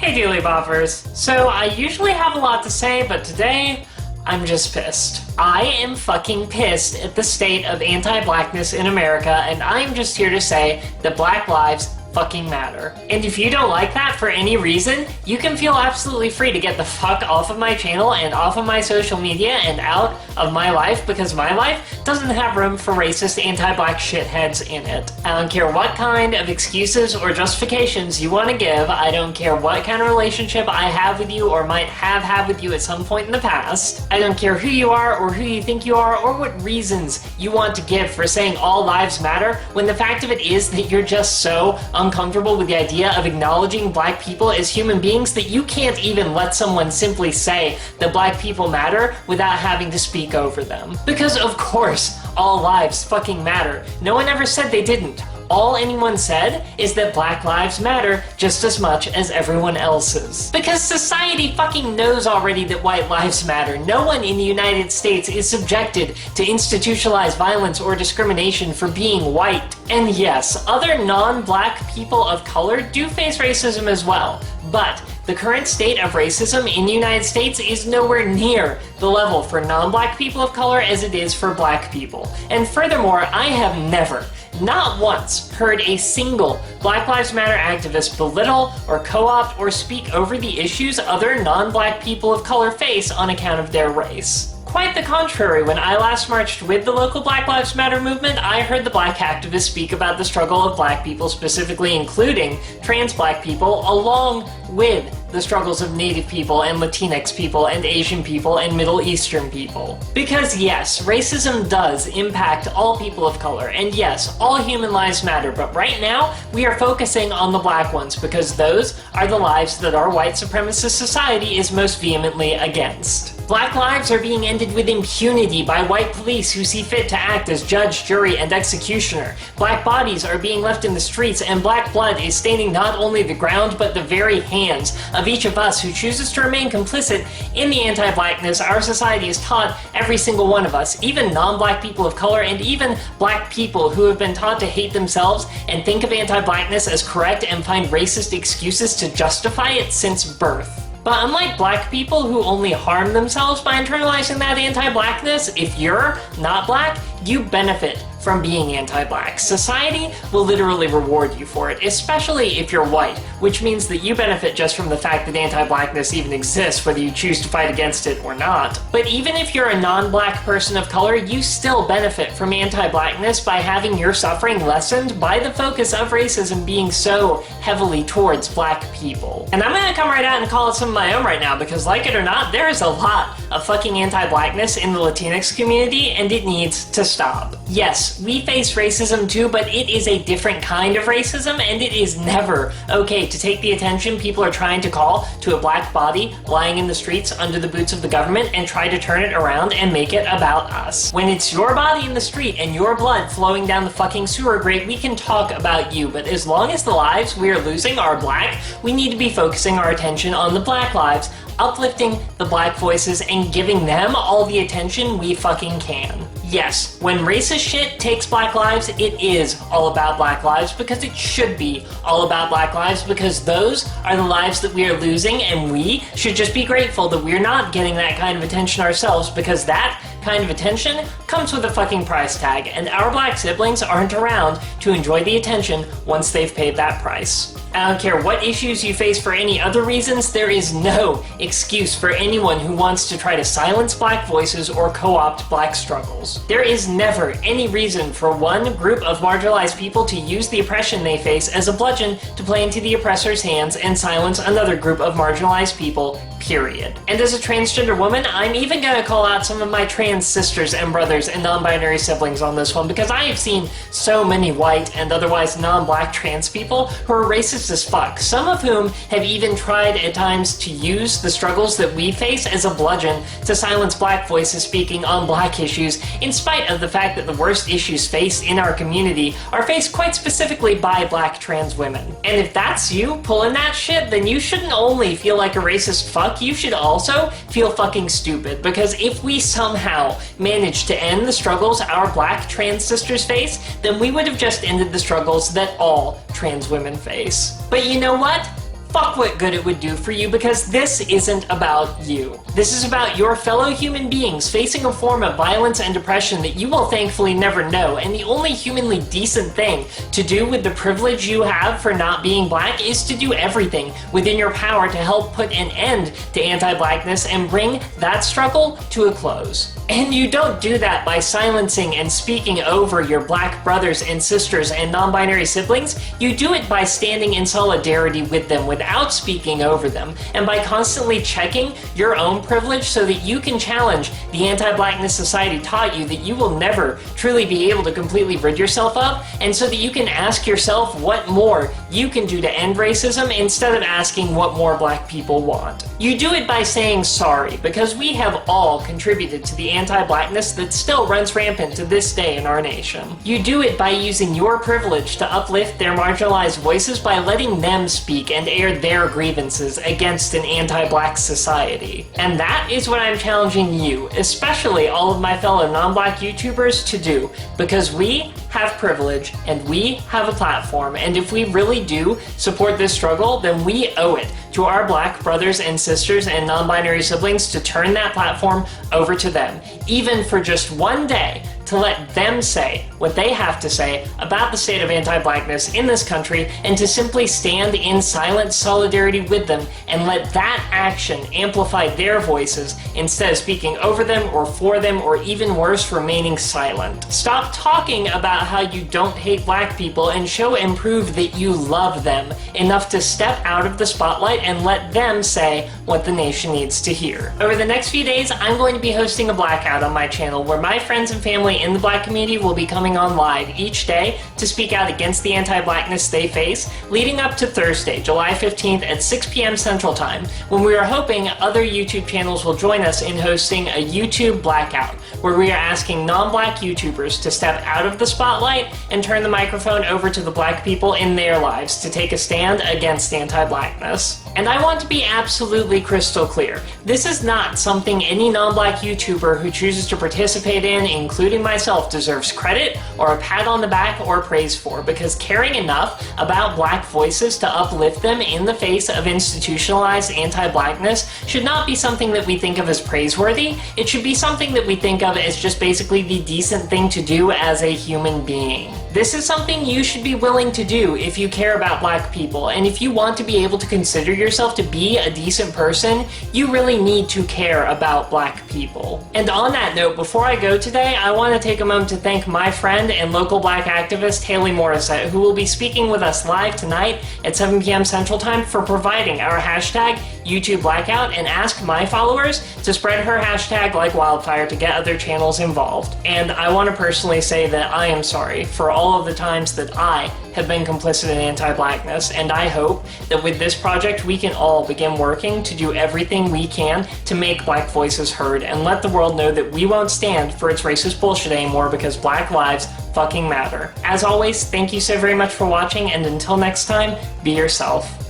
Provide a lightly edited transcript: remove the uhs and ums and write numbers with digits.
Hey Dearly Boppers. So I usually have a lot to say, but today I'm just pissed. I am fucking pissed at the state of anti-blackness in America, and I'm just here to say that Black lives fucking matter. And if you don't like that for any reason, you can feel absolutely free to get the fuck off of my channel and off of my social media and out of my life, because my life doesn't have room for racist anti-black shitheads in it. I don't care what kind of excuses or justifications you want to give. I don't care what kind of relationship I have with you or might have had with you at some point in the past. I don't care who you are or who you think you are or what reasons you want to give for saying all lives matter, when the fact of it is that you're just so uncomfortable with the idea of acknowledging black people as human beings that you can't even let someone simply say that black people matter without having to speak over them. Because of course, all lives fucking matter. No one ever said they didn't. All anyone said is that Black lives matter just as much as everyone else's. Because society fucking knows already that white lives matter. No one in the United States is subjected to institutionalized violence or discrimination for being white. And yes, other non-black people of color do face racism as well. But the current state of racism in the United States is nowhere near the level for non-black people of color as it is for black people. And furthermore, I have never, not once, heard a single Black Lives Matter activist belittle or co-opt or speak over the issues other non-black people of color face on account of their race. Quite the contrary, when I last marched with the local Black Lives Matter movement, I heard the black activists speak about the struggle of black people, specifically including trans black people, along with the struggles of Native people and Latinx people and Asian people and Middle Eastern people. Because yes, racism does impact all people of color, and yes, all human lives matter, but right now we are focusing on the black ones because those are the lives that our white supremacist society is most vehemently against. Black lives are being ended with impunity by white police who see fit to act as judge, jury, and executioner. Black bodies are being left in the streets, and black blood is staining not only the ground but the very hands of each of us who chooses to remain complicit in the anti-blackness our society has taught every single one of us, even non-black people of color and even black people who have been taught to hate themselves and think of anti-blackness as correct and find racist excuses to justify it since birth. But unlike black people who only harm themselves by internalizing that anti-blackness, if you're not black, you benefit from being anti-black. Society will literally reward you for it, especially if you're white, which means that you benefit just from the fact that anti-blackness even exists, whether you choose to fight against it or not. But even if you're a non-black person of color, you still benefit from anti-blackness by having your suffering lessened by the focus of racism being so heavily towards black people. And I'm gonna come right out and call it some of my own right now, because like it or not, there is a lot of fucking anti-blackness in the Latinx community, and it needs to stop. Yes, we face racism too, but it is a different kind of racism, and it is never okay to take the attention people are trying to call to a black body lying in the streets under the boots of the government and try to turn it around and make it about us. When it's your body in the street and your blood flowing down the fucking sewer grate, we can talk about you, but as long as the lives we are losing are black, we need to be focusing our attention on the black lives, uplifting the black voices and giving them all the attention we fucking can. Yes, when racist shit takes black lives, it is all about black lives, because it should be all about black lives, because those are the lives that we are losing, and we should just be grateful that we're not getting that kind of attention ourselves, because that kind of attention comes with a fucking price tag, and our black siblings aren't around to enjoy the attention once they've paid that price. I don't care what issues you face for any other reasons, there is no excuse for anyone who wants to try to silence black voices or co-opt black struggles. There is never any reason for one group of marginalized people to use the oppression they face as a bludgeon to play into the oppressor's hands and silence another group of marginalized people, period. And as a transgender woman, I'm even gonna call out some of my trans sisters and brothers and non-binary siblings on this one, because I have seen so many white and otherwise non-black trans people who are racist as fuck, some of whom have even tried at times to use the struggles that we face as a bludgeon to silence black voices speaking on black issues, in spite of the fact that the worst issues faced in our community are faced quite specifically by black trans women. And if that's you pulling that shit, then you shouldn't only feel like a racist fuck, you should also feel fucking stupid, because if we somehow managed to end the struggles our black trans sisters face, then we would have just ended the struggles that all trans women face. But you know what? fuck what good it would do for you, because this isn't about you. This is about your fellow human beings facing a form of violence and depression that you will thankfully never know, and the only humanly decent thing to do with the privilege you have for not being black is to do everything within your power to help put an end to anti-blackness and bring that struggle to a close. And you don't do that by silencing and speaking over your black brothers and sisters and non-binary siblings. You do it by standing in solidarity with them without speaking over them, and by constantly checking your own privilege so that you can challenge the anti-blackness society taught you that you will never truly be able to completely rid yourself of, and so that you can ask yourself what more you can do to end racism instead of asking what more black people want. You do it by saying sorry, because we have all contributed to the anti-blackness that still runs rampant to this day in our nation. You do it by using your privilege to uplift their marginalized voices by letting them speak and air their grievances against an anti-black society. And that is what I'm challenging you, especially all of my fellow non-black YouTubers, to do, because we have privilege and we have a platform, and if we really do support this struggle, then we owe it to our black brothers and sisters and non-binary siblings to turn that platform over to them, even for just one day, to let them say what they have to say about the state of anti-blackness in this country, and to simply stand in silent solidarity with them and let that action amplify their voices instead of speaking over them or for them, or even worse, remaining silent. Stop talking about how you don't hate black people and show and prove that you love them enough to step out of the spotlight and let them say what the nation needs to hear. Over the next few days, I'm going to be hosting a blackout on my channel where my friends and family in the black community will be coming on live each day to speak out against the anti-blackness they face, leading up to Thursday, July 15th at 6 p.m. Central Time, when we are hoping other YouTube channels will join us in hosting a YouTube blackout, where we are asking non-black YouTubers to step out of the spotlight and turn the microphone over to the black people in their lives to take a stand against anti-blackness. And I want to be absolutely crystal clear. This is not something any non-black YouTuber who chooses to participate in, including myself, deserves credit or a pat on the back or praise for, because caring enough about black voices to uplift them in the face of institutionalized anti-blackness should not be something that we think of as praiseworthy. It should be something that we think of as just basically the decent thing to do as a human being. This is something you should be willing to do if you care about black people, and if you want to be able to consider yourself to be a decent person, you really need to care about black people. And on that note, before I go today, I want to take a moment to thank my friend and local black activist Haley Morissette, who will be speaking with us live tonight at 7 p.m. Central Time, for providing our hashtag YouTube Blackout, and ask my followers to spread her hashtag like wildfire to get other channels involved. And I want to personally say that I am sorry for all of the times that I have been complicit in anti-blackness, and I hope that with this project we can all begin working to do everything we can to make black voices heard and let the world know that we won't stand for its racist bullshit anymore, because black lives fucking matter. As always, thank you so very much for watching, and until next time, be yourself.